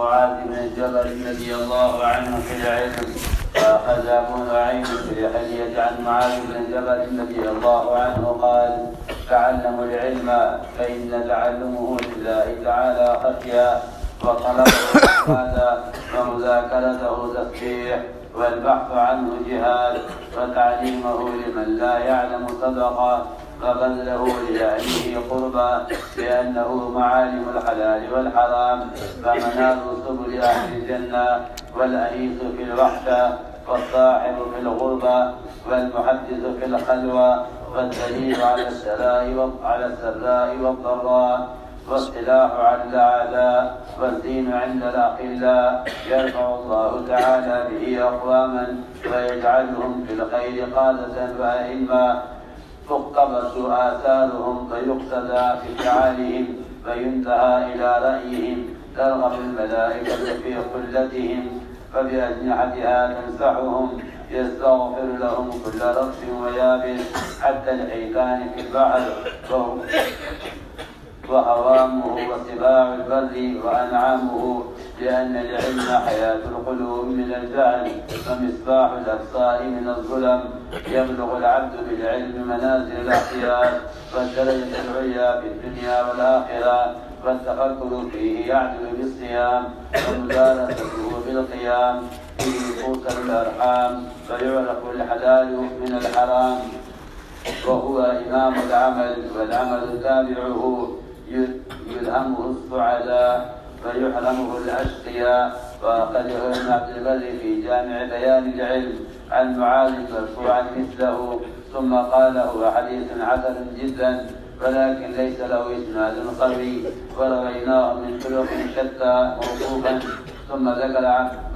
معاذ بن جبل رضي الله عنه في العلم فأخذ أبو نعيم في الحلية عن معاذ بن جبل رضي الله عنه قال تعلموا العلم فإن تعلمه لله تعالى خفيا وطلبه عبادة ومذاكرته تسبيح والبحث عنه جهاد وتعليمه لمن لا يعلم صدقة وبذله لأهله قربا لأنه معالم الحلال والحرام فمنار سبل أهل الجنة والأنيس في الوحدة والصاحب في الغربة والمحدث في الخلوة والدليل على السراء والضراء والسلاح على الأعداء والدين عند الأخلاء يرفع الله تعالى به أقواما ويجعلهم في الخير قادة وأئمة تقتبس آثارهم فيقتدى في فعالهم فينتهى إلى رأيهم ترغب الملائكة في قلتهم فبأجنحتها تمسحهم يستغفر لهم كل رطب ويابس حتى الحيتان في البحر وهوامه وسباع البر وأنعامه لأن العلم حياة القلوب من الجهل ومصباح الأبصار من الظلم يبلغ العبد بالعلم منازل الأخيار والدرجة العليا في الدنيا والآخرة والتفكر فيه يعدل بالصيام ومدارسته بالقيام فيه توصل الأرحام ويعرف الحلال من الحرام وهو إمام العمل والعمل تابعه يلهمه السعداء ويحرمه الأشقياء وأخرجه ابن عبد البر في جامع بيان العلم عن معاذ مرفوعا مثله ثم قال هو حديث حسن جدا ولكن ليس له إسناد قوي ورويناه من طرق شتى موقوفا ثم ذكر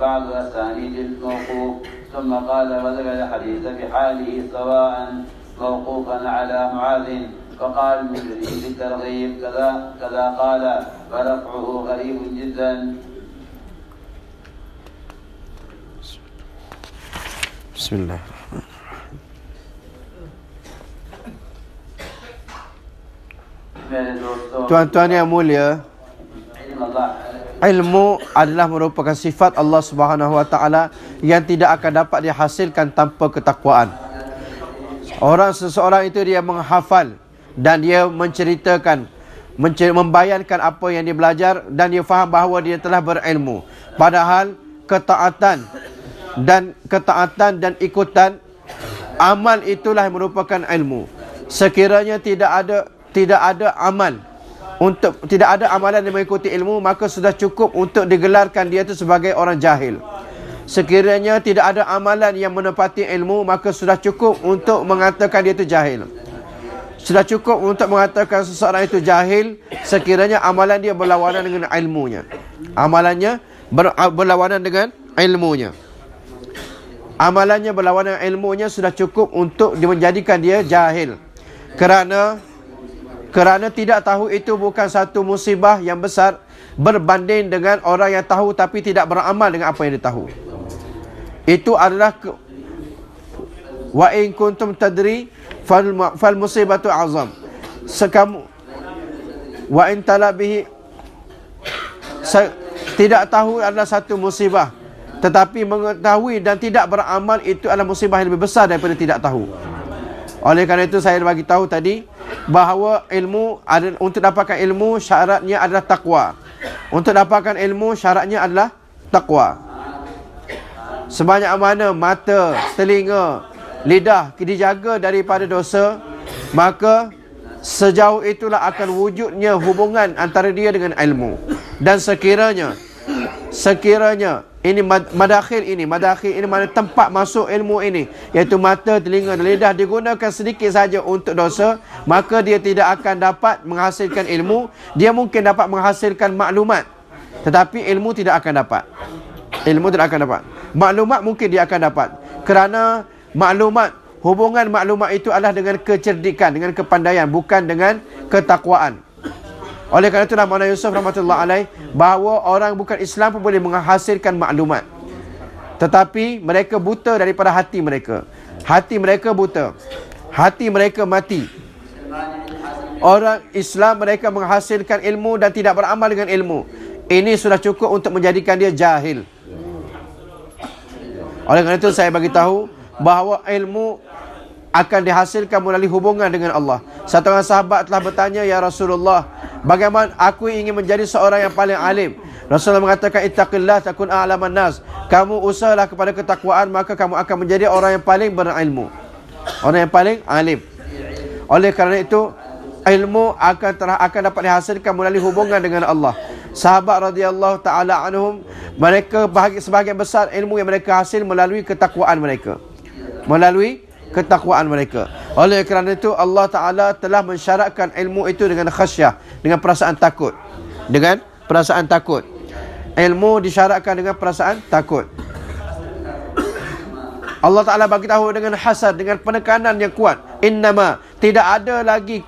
بعض أسانيد الموقوف ثم قال وذكر الحديث بحاله سواء موقوفا على معاذ فقال المجري في الترغيب كذا قال ورفعه غريب جدا. بسم الله. Tuan-tuan yang mulia, ilmu adalah merupakan sifat Allah Subhanahu Wa Taala yang tidak akan dapat dihasilkan tanpa ketakwaan. Seseorang itu dia menghafal dan dia menceritakan, membayankan apa yang dia belajar dan dia faham bahawa dia telah berilmu. Padahal ketaatan dan ikutan amal itulah yang merupakan ilmu. Sekiranya tidak ada amalan yang mengikuti ilmu, maka sudah cukup untuk digelarkan dia itu sebagai orang jahil. Sekiranya tidak ada amalan yang menepati ilmu, maka sudah cukup untuk mengatakan dia itu jahil. Sudah cukup untuk mengatakan seseorang itu jahil sekiranya amalan dia berlawanan dengan ilmunya. Amalannya berlawanan dengan ilmunya. Amalannya berlawanan dengan ilmunya sudah cukup untuk menjadikan dia jahil. Kerana tidak tahu itu bukan satu musibah yang besar berbanding dengan orang yang tahu tapi tidak beramal dengan apa yang dia tahu. Itu adalah wa in kuntum tadri fal musibatu azam. Sekamu wa in talabihi, tidak tahu adalah satu musibah, tetapi mengetahui dan tidak beramal itu adalah musibah yang lebih besar daripada tidak tahu. Oleh kerana itu saya bagi tahu tadi bahawa ilmu adalah, untuk dapatkan ilmu syaratnya adalah takwa. Untuk dapatkan ilmu syaratnya adalah takwa. Sebanyak mana mata, telinga, lidah dijaga daripada dosa, maka sejauh itulah akan wujudnya hubungan antara dia dengan ilmu. Dan sekiranya ini madakhil ini mana tempat masuk ilmu ini, iaitu mata, telinga dan lidah digunakan sedikit saja untuk dosa, maka dia tidak akan dapat menghasilkan ilmu. Dia mungkin dapat menghasilkan maklumat, tetapi ilmu tidak akan dapat. Maklumat mungkin dia akan dapat, kerana hubungan maklumat itu adalah dengan kecerdikan, dengan kepandaian, bukan dengan ketakwaan. Oleh kerana itulah Maulana Yusuf rahmatullah alaih bahawa orang bukan Islam pun boleh menghasilkan maklumat, tetapi mereka buta daripada hati mereka. Hati mereka buta, hati mereka mati. Orang Islam mereka menghasilkan ilmu dan tidak beramal dengan ilmu. ini sudah cukup untuk menjadikan dia jahil. Oleh kerana itu saya bagi tahu bahawa ilmu akan dihasilkan melalui hubungan dengan Allah. Satu orang sahabat telah bertanya, "Ya Rasulullah, bagaimana aku ingin menjadi seorang yang paling alim?" Rasulullah mengatakan, "Ittaqillah takun a'laman nas." Kamu usahalah kepada ketakwaan, maka kamu akan menjadi orang yang paling berilmu, orang yang paling alim. Oleh kerana itu, ilmu akan dapat dihasilkan melalui hubungan dengan Allah. Sahabat radhiyallahu taala anhum, mereka sebahagian besar ilmu yang mereka hasil melalui ketakwaan mereka. Melalui ketakwaan mereka. Oleh kerana itu Allah Taala telah mensyaratkan ilmu itu dengan khasyah, dengan perasaan takut. Dengan perasaan takut. Ilmu disyaratkan dengan perasaan takut. Allah Ta'ala bagi tahu dengan hasad, dengan penekanan yang kuat. Innama, tidak ada lagi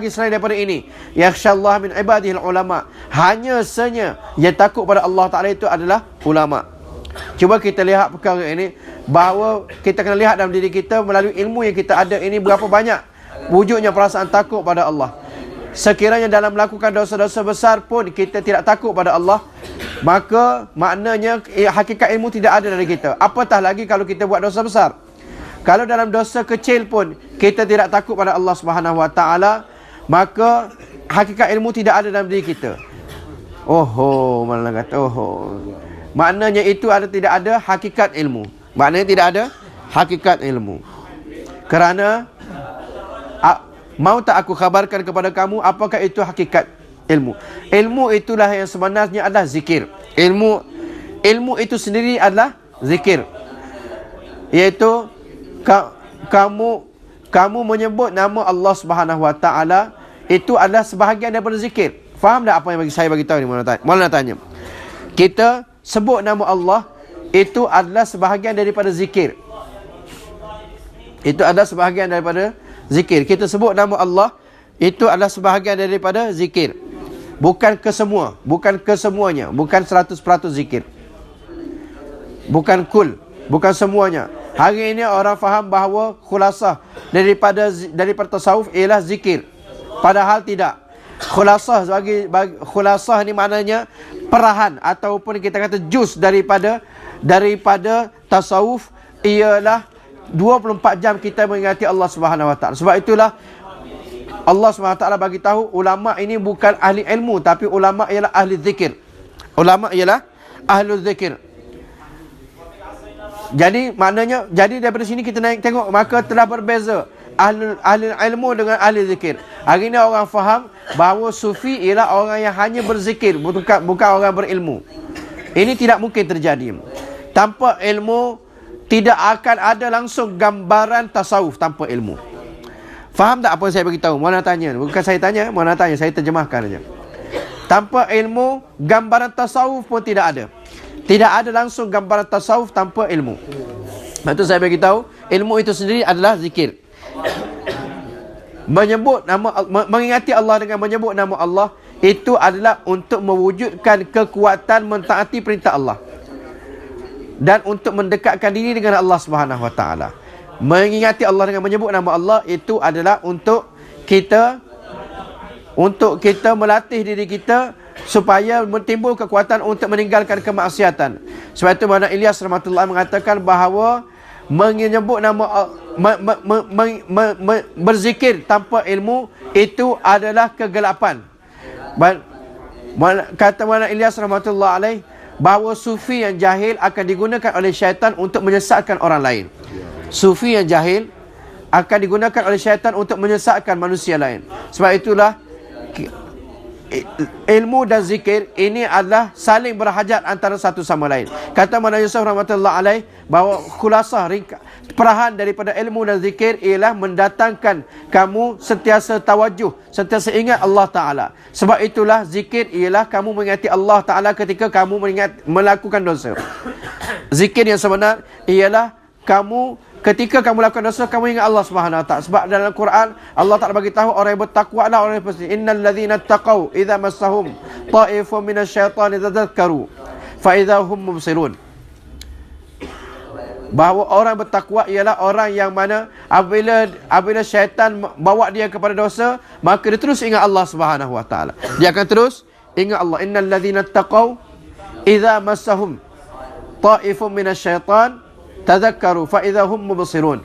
selain daripada ini. Yakhshallah min ibadihil ulama. Hanya senya yang takut pada Allah Ta'ala itu adalah ulama. Cuba kita lihat perkara ini, bahawa kita kena lihat dalam diri kita melalui ilmu yang kita ada ini berapa banyak wujudnya perasaan takut pada Allah. Sekiranya dalam melakukan dosa-dosa besar pun kita tidak takut pada Allah, maka maknanya hakikat ilmu tidak ada dari kita. Apatah lagi kalau kita buat dosa besar. Kalau dalam dosa kecil pun kita tidak takut pada Allah Subhanahu Wa Taala, maka hakikat ilmu tidak ada dalam diri kita. Malah kata maknanya itu tidak ada hakikat ilmu. Maknanya tidak ada hakikat ilmu. Kerana mau tak aku khabarkan kepada kamu apakah itu hakikat ilmu? Ilmu itulah yang sebenarnya adalah zikir. Ilmu itu sendiri adalah zikir. Iaitu kamu menyebut nama Allah Subhanahu Wa Taala, itu adalah sebahagian daripada zikir. Faham tak apa yang saya bagi tahu ni? Malah nak tanya. Kita sebut nama Allah, itu adalah sebahagian daripada zikir. Itu adalah sebahagian daripada zikir. Kita sebut nama Allah, itu adalah sebahagian daripada zikir. Bukan kesemua, bukan kesemuanya, bukan 100% zikir. Bukan kul, bukan semuanya. Hari ini orang faham bahawa khulasah daripada tasawuf ialah zikir. Padahal tidak. Khulasah ni maknanya perahan ataupun kita kata juz daripada tasawuf ialah 24 jam kita mengingati Allah Subhanahu Wa Taala. Sebab itulah Allah Subhanahu Wa Taala bagi tahu ulama ini bukan ahli ilmu, tapi ulama ialah ahli zikir. Ulama ialah ahli zikir. Jadi maknanya, jadi daripada sini kita naik tengok, maka telah berbeza ahli ilmu dengan ahli zikir. Hari ini orang faham bahawa sufi ialah orang yang hanya berzikir, bukan orang berilmu. Ini tidak mungkin terjadi. Tanpa ilmu tidak akan ada langsung gambaran tasawuf tanpa ilmu. Faham tak apa yang saya beritahu? Mana tanya? Bukan saya tanya, mana tanya, saya terjemahkan saja. Tanpa ilmu, gambaran tasawuf pun tidak ada. Tidak ada langsung gambaran tasawuf tanpa ilmu. Lepas tu saya beritahu, ilmu itu sendiri adalah zikir. Mengingati Allah dengan menyebut nama Allah, itu adalah untuk mewujudkan kekuatan mentaati perintah Allah dan untuk mendekatkan diri dengan Allah Subhanahu Wa Taala. Mengingati Allah dengan menyebut nama Allah itu adalah untuk kita melatih diri kita supaya timbul kekuatan untuk meninggalkan kemaksiatan. Sebab itu Maulana Ilyas rahmatullah mengatakan bahawa menyebut nama berzikir tanpa ilmu itu adalah kegelapan. Kata Maulana Ilyas rahmatullah alaih bahawa sufi yang jahil akan digunakan oleh syaitan untuk menyesatkan orang lain. Sufi yang jahil akan digunakan oleh syaitan untuk menyesatkan manusia lain. Sebab itulah ilmu dan zikir ini adalah saling berhajat antara satu sama lain. Kata Maulana Yusuf rahmatullah alaih bahawa khulasah perahan daripada ilmu dan zikir ialah mendatangkan kamu sentiasa tawajuh, sentiasa ingat Allah Ta'ala. Sebab itulah zikir ialah kamu mengingati Allah Ta'ala ketika kamu melakukan dosa. Zikir yang sebenar ialah ketika kamu lakukan dosa, kamu ingat Allah Subhanahu Wa Taala. Sebab dalam Quran Allah Taala bagi tahu orang yang bertakwa adalah orang yang pasti. Innal ladzina taqaw idza massahum ta'ifun minasyaitani tadhakkaru fa idza hum mubsirun. Bahawa orang bertakwa ialah orang yang mana apabila syaitan bawa dia kepada dosa, maka dia terus ingat Allah Subhanahu Wa Taala. Dia akan terus ingat Allah. Innal ladzina taqaw idza massahum ta'ifun minasyaitan tadhakkaru fa idza hum mubsirun.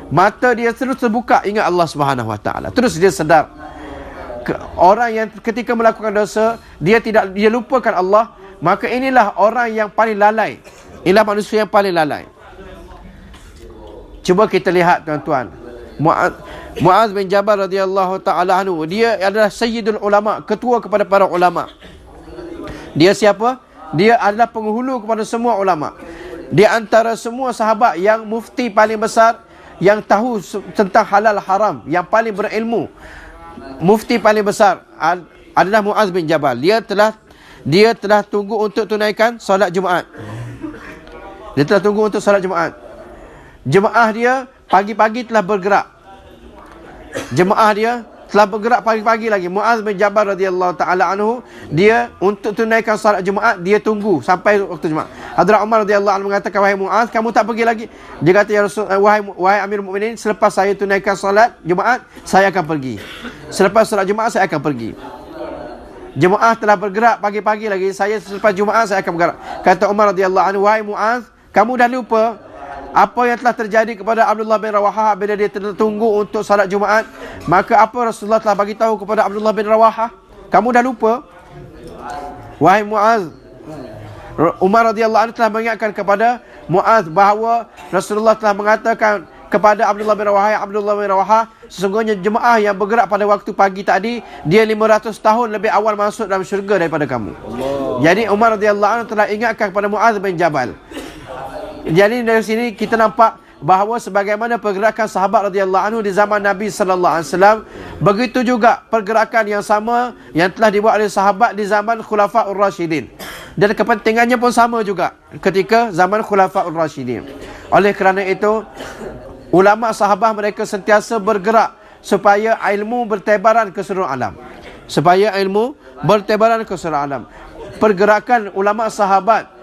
Mata dia terus terbuka ingat Allah Subhanahu wa taala. Terus dia sedar. Orang yang ketika melakukan dosa, dia lupakan Allah, maka inilah orang yang paling lalai. Inilah manusia yang paling lalai. Cuba kita lihat tuan-tuan. Muaz bin Jabal radhiyallahu taala anhu, dia adalah sayyidul ulama, ketua kepada para ulama. Dia siapa? Dia adalah penghulu kepada semua ulama. Di antara semua sahabat yang mufti paling besar, yang tahu tentang halal haram, yang paling berilmu, mufti paling besar adalah Muaz bin Jabal. Dia telah tunggu untuk tunaikan solat Jumaat. Dia telah tunggu untuk solat Jumaat. Jemaah dia pagi-pagi telah bergerak. Jemaah dia telah bergerak pagi-pagi lagi. Muaz bin Jabal radhiyallahu taala anhu, dia untuk tunaikan solat Jumaat, dia tunggu sampai waktu Jumaat. Hadrat Umar radhiyallahu anhu mengatakan, wahai Muaz, kamu tak pergi lagi? Dia kata, ya Rasul, wahai Amirul Mukminin, selepas saya tunaikan solat Jumaat, saya akan pergi. Selepas solat Jumaat saya akan pergi. Jemaah telah bergerak pagi-pagi lagi, saya selepas Jumaat saya akan bergerak. Kata Umar radhiyallahu anhu, wahai Muaz, kamu dah lupa apa yang telah terjadi kepada Abdullah bin Rawahah bila dia tertunggu untuk salat Jumaat? Maka apa Rasulullah telah bagi tahu kepada Abdullah bin Rawahah? Kamu dah lupa? Wahai Muaz, Umar radhiyallahu anhu telah mengingatkan kepada Muaz bahawa Rasulullah telah mengatakan kepada Abdullah bin Rawahah, Abdullah bin Rawahah, sesungguhnya jemaah yang bergerak pada waktu pagi tadi, dia 500 tahun lebih awal masuk dalam syurga daripada kamu. Jadi Umar radhiyallahu anhu telah ingatkan kepada Muaz bin Jabal. Jadi dari sini kita nampak bahawa sebagaimana pergerakan sahabat radhiyallahu anhu di zaman Nabi sallallahu alaihi wasallam, begitu juga pergerakan yang sama yang telah dibuat oleh sahabat di zaman Khulafaur Rasyidin. Dan kepentingannya pun sama juga ketika zaman Khulafaur Rasyidin. Oleh kerana itu, ulama sahabat mereka sentiasa bergerak supaya ilmu bertebaran ke seluruh alam. Supaya ilmu bertebaran ke seluruh alam. Pergerakan ulama sahabat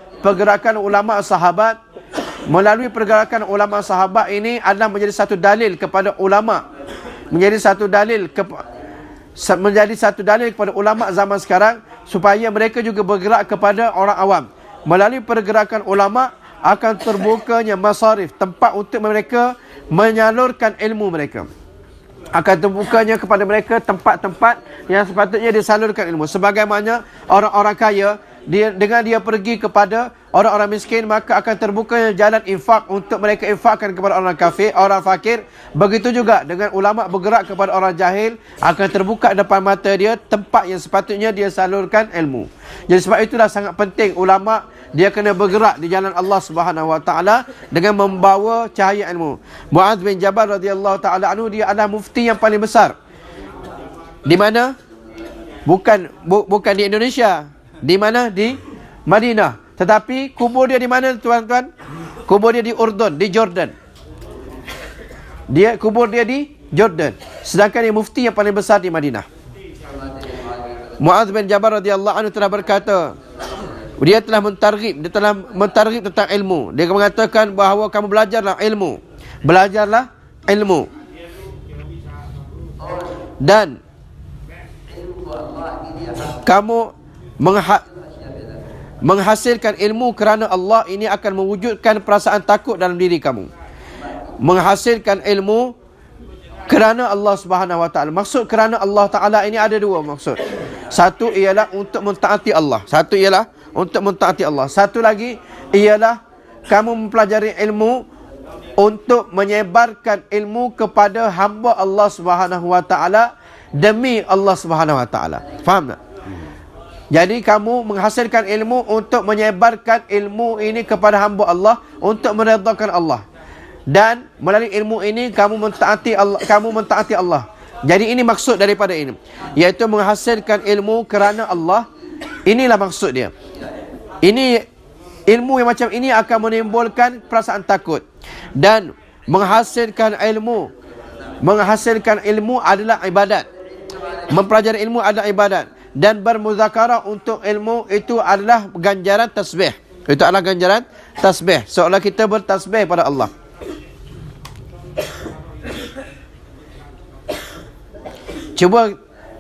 melalui pergerakan ulama sahabat ini adalah menjadi satu dalil kepada ulama, menjadi satu dalil kepada ulama zaman sekarang supaya mereka juga bergerak kepada orang awam. Melalui pergerakan ulama akan terbukanya masarif, tempat untuk mereka menyalurkan ilmu mereka. Akan terbukanya kepada mereka tempat-tempat yang sepatutnya disalurkan ilmu. Sebagaimana orang-orang kaya, dengan dia pergi kepada orang-orang miskin, maka akan terbuka jalan infak untuk mereka infakkan kepada orang kafir, orang fakir. Begitu juga dengan ulama bergerak kepada orang jahil, akan terbuka depan mata dia tempat yang sepatutnya dia salurkan ilmu. Jadi sebab itulah sangat penting ulama dia kena bergerak di jalan Allah Subhanahu wa taala dengan membawa cahaya ilmu. Muaz bin Jabal radhiyallahu taala anhu, dia adalah mufti yang paling besar. Di mana? Bukan di Indonesia. Di mana? Di Madinah. Tetapi kubur dia di mana tuan-tuan? Kubur dia di Urdun, di Jordan. Kubur dia di Jordan. Sedangkan dia mufti yang paling besar di Madinah. Muaz bin Jabal radhiyallahu anhu telah berkata, dia telah mentarghib tentang ilmu. Dia mengatakan bahawa kamu belajarlah ilmu. Belajarlah ilmu. Dan kamu menghasilkan ilmu kerana Allah, ini akan mewujudkan perasaan takut dalam diri kamu. Menghasilkan ilmu kerana Allah Subhanahu wa taala. Maksud kerana Allah taala ini ada dua maksud. Satu ialah untuk mentaati Allah. Satu lagi ialah kamu mempelajari ilmu untuk menyebarkan ilmu kepada hamba Allah Subhanahu wa taala demi Allah Subhanahu wa taala. Faham tak? Jadi kamu menghasilkan ilmu untuk menyebarkan ilmu ini kepada hamba Allah, untuk meredhakan Allah. Dan melalui ilmu ini kamu mentaati Allah. Jadi ini maksud daripada ini, iaitu menghasilkan ilmu kerana Allah. Inilah maksud dia. Ini ilmu yang macam ini akan menimbulkan perasaan takut. Dan menghasilkan ilmu adalah ibadat. Mempelajari ilmu adalah ibadat. Dan bermuzakarah untuk ilmu itu adalah ganjaran tasbih. Itu adalah ganjaran tasbih, seolah kita bertasbih pada Allah.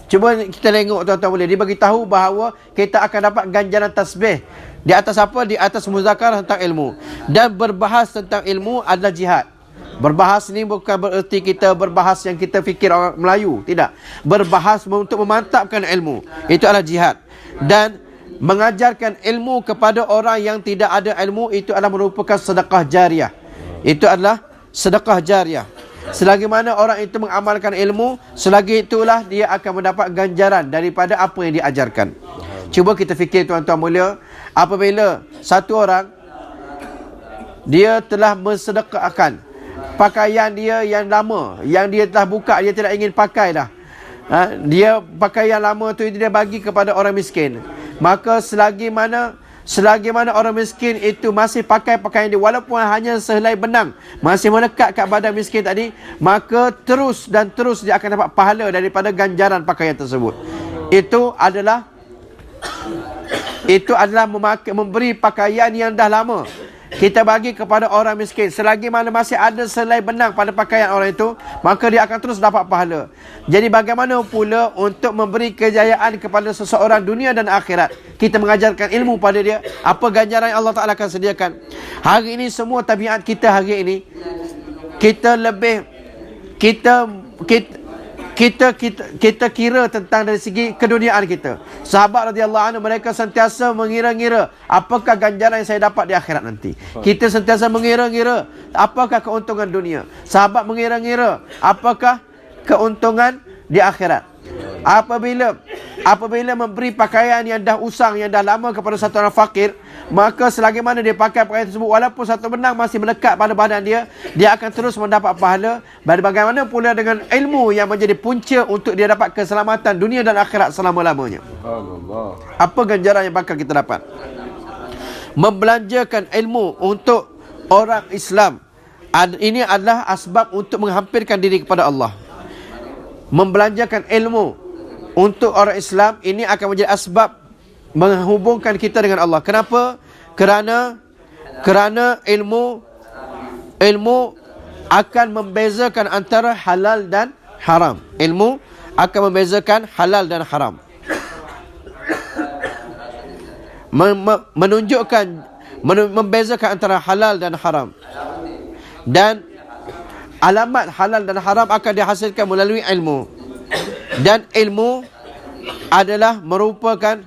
Cuba kita tengok tuan-tuan boleh. Dia bagi tahu bahawa kita akan dapat ganjaran tasbih. Di atas apa? Di atas muzakarah tentang ilmu. Dan berbahas tentang ilmu adalah jihad. Berbahas ni bukan bererti kita berbahas yang kita fikir orang Melayu. Tidak. Berbahas untuk memantapkan ilmu. Itu adalah jihad. Dan mengajarkan ilmu kepada orang yang tidak ada ilmu, itu adalah merupakan sedekah jariah. Itu adalah sedekah jariah. Selagi mana orang itu mengamalkan ilmu, selagi itulah dia akan mendapat ganjaran daripada apa yang diajarkan. Cuba kita fikir tuan-tuan mulia, apabila satu orang dia telah mensedekahkan pakaian dia yang lama, yang dia telah buka, dia tidak ingin pakai dah. Dia pakaian lama tu dia bagi kepada orang miskin. Maka selagi mana orang miskin itu masih pakai pakaian dia, walaupun hanya sehelai benang, masih melekat kat badan miskin tadi, maka terus dan terus dia akan dapat pahala daripada ganjaran pakaian tersebut. Itu adalah memberi pakaian yang dah lama. Kita bagi kepada orang miskin. Selagi mana masih ada selai benang pada pakaian orang itu, maka dia akan terus dapat pahala. Jadi bagaimana pula untuk memberi kejayaan kepada seseorang dunia dan akhirat? Kita mengajarkan ilmu pada dia. Apa ganjaran yang Allah Ta'ala akan sediakan? Hari ini semua tabiat kita hari ini, kita kira tentang dari segi keduniaan kita. Sahabat radhiyallahu anhu mereka sentiasa mengira-ngira apakah ganjaran yang saya dapat di akhirat nanti. Kita sentiasa mengira-ngira apakah keuntungan dunia. Sahabat mengira-ngira apakah keuntungan di akhirat. Apabila memberi pakaian yang dah usang, yang dah lama kepada satu orang fakir, maka selagi mana dia pakai pakaian tersebut, walaupun satu benang masih melekat pada badan dia, dia akan terus mendapat pahala. Bagaimana pula dengan ilmu yang menjadi punca untuk dia dapat keselamatan dunia dan akhirat selama-lamanya. Apa ganjaran yang bakal kita dapat? Membelanjakan ilmu untuk orang Islam, ini adalah asbab untuk menghampirkan diri kepada Allah. Membelanjakan ilmu untuk orang Islam, ini akan menjadi asbab menghubungkan kita dengan Allah. Kenapa? Kerana ilmu akan membezakan antara halal dan haram. Ilmu akan membezakan halal dan haram. Membezakan antara halal dan haram. Dan alamat halal dan haram akan dihasilkan melalui ilmu. Dan ilmu adalah merupakan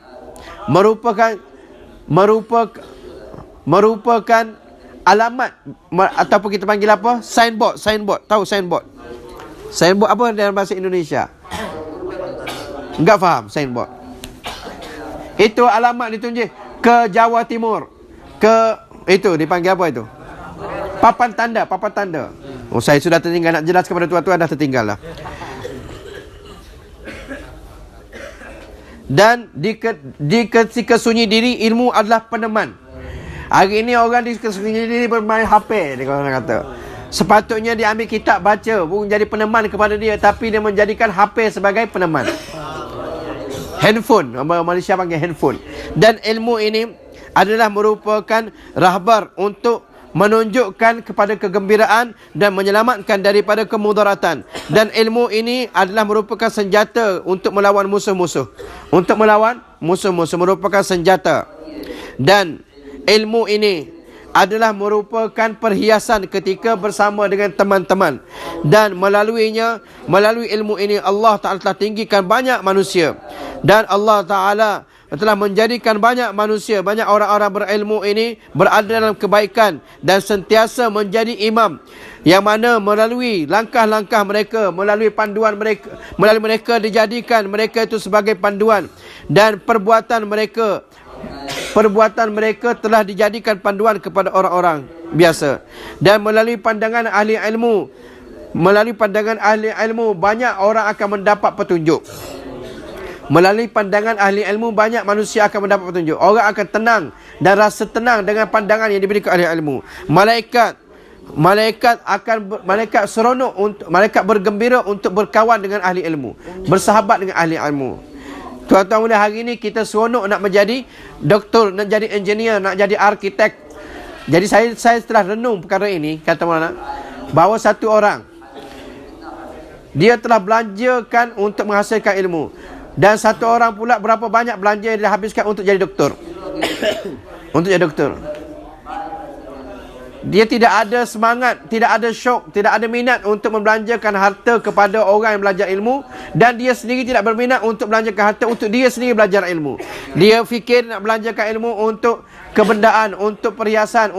alamat, ataupun kita panggil apa? Signboard. Tahu signboard? Signboard apa dalam bahasa Indonesia? Enggak faham signboard. Itu alamat ditunjuk ke Jawa Timur. Itu dipanggil apa itu? Papan tanda. Oh, saya sudah tertinggal nak jelas kepada tuan-tuan, dah tertinggal lah. Dan di ketika sunyi diri, ilmu adalah peneman. Hari ini orang di sunyi diri bermain HP, dia orang kata. Sepatutnya dia ambil kitab baca, bukan jadi peneman kepada dia, tapi dia menjadikan HP sebagai peneman. Handphone, orang Malaysia panggil handphone. Dan ilmu ini adalah merupakan rahbar untuk menunjukkan kepada kegembiraan dan menyelamatkan daripada kemudaratan. Dan ilmu ini adalah merupakan senjata untuk melawan musuh-musuh. Untuk melawan musuh-musuh merupakan senjata. Dan ilmu ini adalah merupakan perhiasan ketika bersama dengan teman-teman. Dan melalui ilmu ini Allah Ta'ala telah tinggikan banyak manusia. Dan Allah Ta'ala telah menjadikan banyak manusia, banyak orang-orang berilmu ini berada dalam kebaikan dan sentiasa menjadi imam, yang mana melalui langkah-langkah mereka, melalui panduan mereka, melalui mereka dijadikan mereka itu sebagai panduan, dan perbuatan mereka telah dijadikan panduan kepada orang-orang biasa. Dan melalui pandangan ahli ilmu banyak orang akan mendapat petunjuk. Melalui pandangan ahli ilmu banyak manusia akan mendapat petunjuk. Orang akan tenang dan rasa tenang dengan pandangan yang diberikan ahli ilmu. Malaikat seronok malaikat bergembira untuk berkawan dengan ahli ilmu, bersahabat dengan ahli ilmu. Tuan-tuan mulia, hari ini kita seronok nak menjadi doktor, nak jadi engineer, nak jadi arkitek. Jadi saya setelah renung perkara ini, kata Maulana, bahawa satu orang dia telah belanjakan untuk menghasilkan ilmu. Dan satu orang pula berapa banyak belanja yang dia habiskan untuk jadi doktor. Untuk jadi doktor. Dia tidak ada semangat, tidak ada syok, tidak ada minat untuk membelanjakan harta kepada orang yang belajar ilmu. Dan dia sendiri tidak berminat untuk belanjakan harta untuk dia sendiri belajar ilmu. Dia fikir nak belanjakan ilmu untuk kebendaan, untuk perhiasan.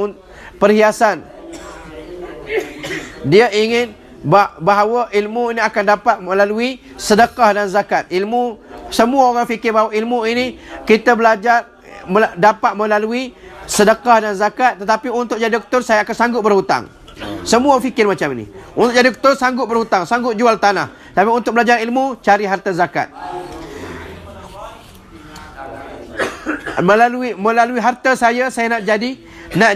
Dia ingin bahawa ilmu ini akan dapat melalui sedekah dan zakat. Ilmu, semua orang fikir bahawa ilmu ini kita belajar dapat melalui sedekah dan zakat, tetapi untuk jadi doktor saya akan sanggup berhutang. Semua fikir macam ini. Untuk jadi doktor sanggup berhutang, sanggup jual tanah. Tapi untuk belajar ilmu cari harta zakat. Melalui harta saya nak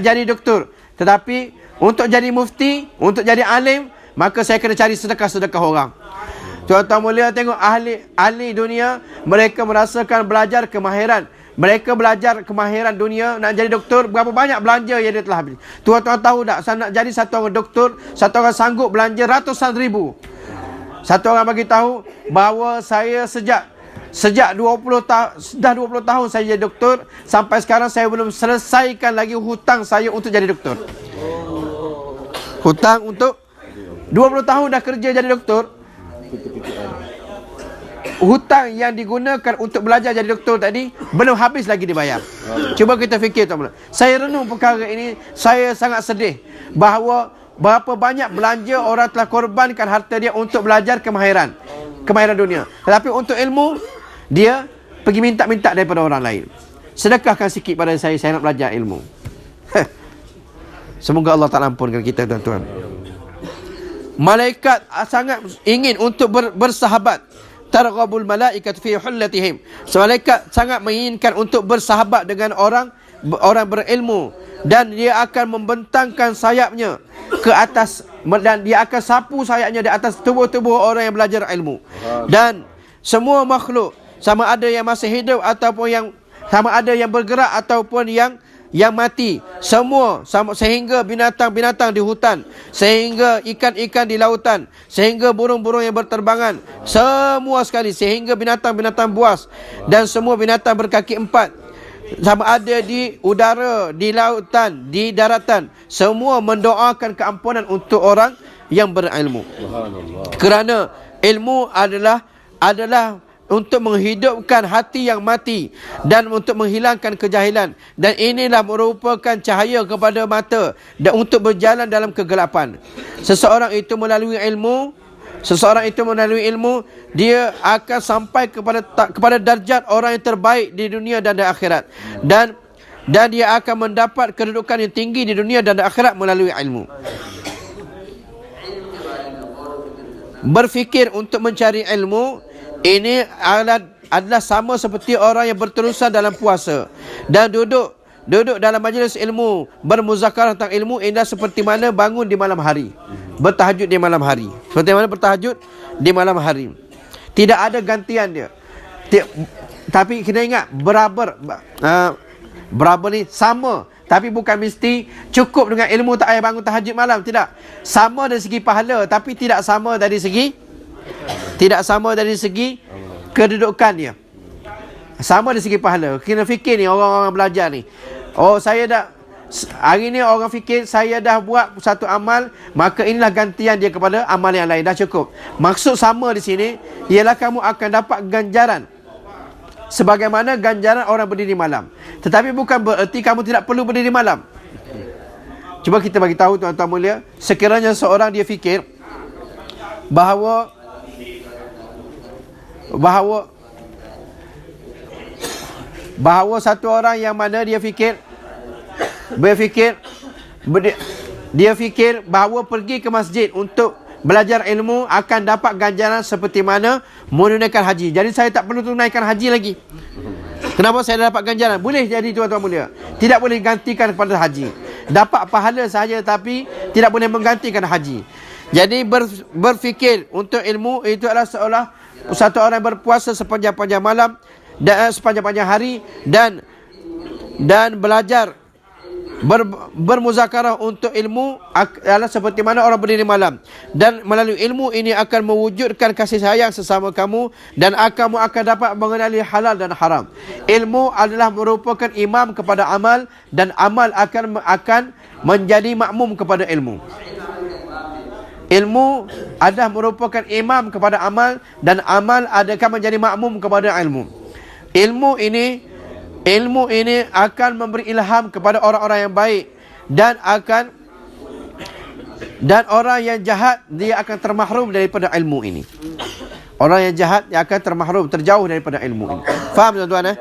jadi doktor. Tetapi untuk jadi mufti, untuk jadi alim, maka saya kena cari sedekah-sedekah orang. Tuan-tuan mulia, tengok ahli dunia, mereka merasakan belajar kemahiran. Mereka belajar kemahiran dunia, nak jadi doktor, berapa banyak belanja yang dia telah habis. Tuan-tuan tahu tak, nak jadi satu orang doktor, satu orang sanggup belanja ratusan ribu. Satu orang bagi tahu bahawa saya sejak 20 tahun saya jadi doktor, sampai sekarang saya belum selesaikan lagi hutang saya untuk jadi doktor. Hutang untuk 20 tahun dah kerja jadi doktor. Hutang yang digunakan untuk belajar jadi doktor tadi belum habis lagi dibayar. Cuba kita fikir, tuan-tuan. Saya renung perkara ini, saya sangat sedih bahawa berapa banyak belanja orang telah korbankan harta dia untuk belajar kemahiran dunia. Tetapi untuk ilmu, dia pergi minta-minta daripada orang lain. Sedekahkan sikit pada saya nak belajar ilmu. Semoga Allah Ta'ala ampunkan kita, tuan-tuan. Malaikat sangat ingin untuk bersahabat. Targhabul malaikat fi hullatihim. Malaikat sangat menginginkan untuk bersahabat dengan orang berilmu, dan dia akan membentangkan sayapnya ke atas, dan dia akan sapu sayapnya di atas tubuh-tubuh orang yang belajar ilmu. Dan semua makhluk, sama ada yang masih hidup ataupun sama ada yang bergerak ataupun yang mati, semua sehingga binatang-binatang di hutan, sehingga ikan-ikan di lautan, sehingga burung-burung yang berterbangan, semua sekali, sehingga binatang-binatang buas dan semua binatang berkaki empat, sama ada di udara, di lautan, di daratan, semua mendoakan keampunan untuk orang yang berilmu. Kerana ilmu adalah untuk menghidupkan hati yang mati dan untuk menghilangkan kejahilan, dan inilah merupakan cahaya kepada mata dan untuk berjalan dalam kegelapan. Seseorang itu melalui ilmu, dia akan sampai kepada darjat orang yang terbaik di dunia dan di akhirat, dan dia akan mendapat kedudukan yang tinggi di dunia dan di akhirat melalui ilmu. Berfikir untuk mencari ilmu ini adalah sama seperti orang yang berterusan dalam puasa dan duduk dalam majlis ilmu, bermuzakarah tentang ilmu. Inilah seperti mana bangun di malam hari, bertahajud di malam hari. Seperti mana bertahajud di malam hari. Tidak ada gantian dia. Tapi kena ingat, beraber ni sama. Tapi bukan mesti cukup dengan ilmu tak payah bangun tahajud malam. Tidak. Sama dari segi pahala, tapi tidak sama dari segi kedudukan dia. Sama dari segi pahala. Kena fikir ni orang-orang belajar ni. Oh, saya dah hari ni orang fikir saya dah buat satu amal, maka inilah gantian dia kepada amal yang lain. Dah cukup. Maksud sama di sini ialah kamu akan dapat ganjaran sebagaimana ganjaran orang berdiri malam. Tetapi bukan bererti kamu tidak perlu berdiri malam. Cuba kita bagi tahu, tuan-tuan mulia, sekiranya seorang dia fikir bahawa satu orang yang mana dia fikir bahawa pergi ke masjid untuk belajar ilmu akan dapat ganjaran seperti mana menunaikan haji. Jadi saya tak perlu tunaikan haji lagi. Kenapa saya dapat ganjaran? Boleh jadi, tuan-tuan mulia. Tidak boleh gantikan kepada haji. Dapat pahala sahaja, tapi tidak boleh menggantikan haji. Jadi berfikir untuk ilmu itu adalah seolah satu orang berpuasa sepanjang-panjang malam dan sepanjang-panjang hari dan belajar bermuzakarah untuk ilmu adalah seperti mana orang berdiri malam. Dan melalui ilmu ini akan mewujudkan kasih sayang sesama kamu, dan kamu akan dapat mengenali halal dan haram. Ilmu adalah merupakan imam kepada amal, dan amal akan menjadi makmum kepada ilmu. Ilmu adalah merupakan imam kepada amal, dan amal akan menjadi makmum kepada ilmu. Ilmu ini akan memberi ilham kepada orang-orang yang baik, dan orang yang jahat dia akan termahrum daripada ilmu ini. Orang yang jahat dia akan termahrum, terjauh daripada ilmu ini. Faham tuan-tuan?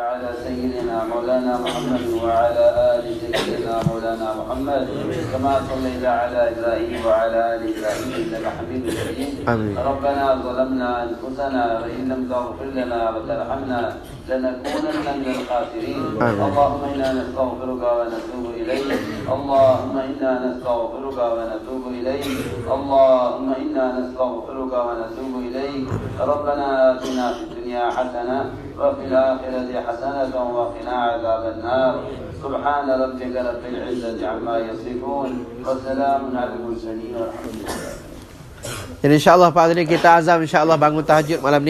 مولانا محمد وعلى آل سيدنا مولانا محمد كما صليت على إبراهيم وعلى آل إبراهيم إنك حميد مجيد. ربنا ظلمنا أنفسنا وإن لم تغفر لنا وترحمنا لنكونن من الخاسرين. اللهم إنا نستغفرك ونتوب إليك. اللهم إنا نستغفرك ونتوب إليك. اللهم إنا نستغفرك ونتوب إليك. ربنا آتنا في الدنيا حسنة وفي الآخرة حسنة وقنا عذاب النار. سبحان ربك رب العزة عما يصفون وسلام على المرسلين والحمد لله. Jadi insya-Allah Pak Adri kita azam insya-Allah bangun tahajud malam ni.